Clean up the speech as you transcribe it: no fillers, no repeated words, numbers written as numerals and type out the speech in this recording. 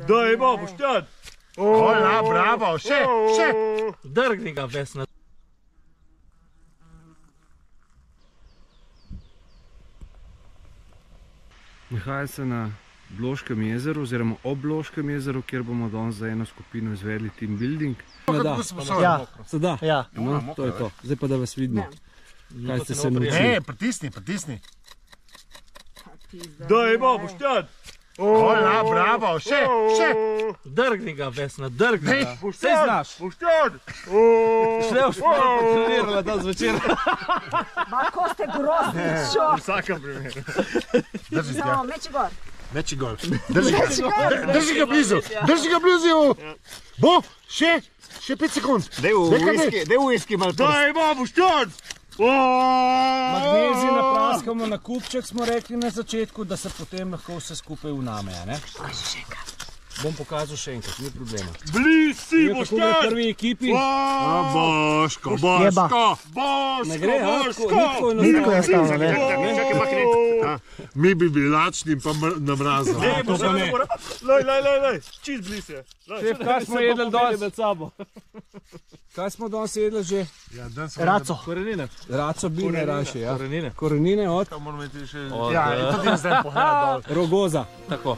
Daj, ima, Boštjan! Hola, bravo, še! Drgni ga vesna. Nahaja se na Bloškem jezeru, oziroma ob Bloškem jezeru, kjer bomo danes za eno skupino izvedli team building. Sada. Ja. No, to je to. Zdaj pa da vas vidimo. Kaj ste se naučili? Ne, pritisni. Daj, ima, Boštjan! Hola, bravo, še! Drgni ga vesna, drgni ga. Sej znaš! Boštjan! Šle v šport potrenirala dan zvečer. Ko ste grozni, šo! V vsakem primeru. Samo, meči gor. Meči gol. Drži ga blizu! Bo, še 5 sekund. Daj v whisky malo prst. Daj, ima, Boštjan! Magnezij napraskamo na kupček, smo rekli na začetku, da se potem lahko vse skupaj vname, ne? Bom pokazal še enkrat, ni problema. Bliz si, Kako gre Boštjan! prvi ekipi? Boško! Ne gre, a? Tako enostavno, ne? Mi bi bili lačni pa na mrazu. Ej, Boštjan, lej, čist bliz je. Šef, kaj smo jedli danes? Kaj smo danes jedli že? Raco. Korenine. Raco bi najrajše, ja. Korenine. Korenine od Ja, in tudi zdaj pohlad dol. Rogoza. Tako.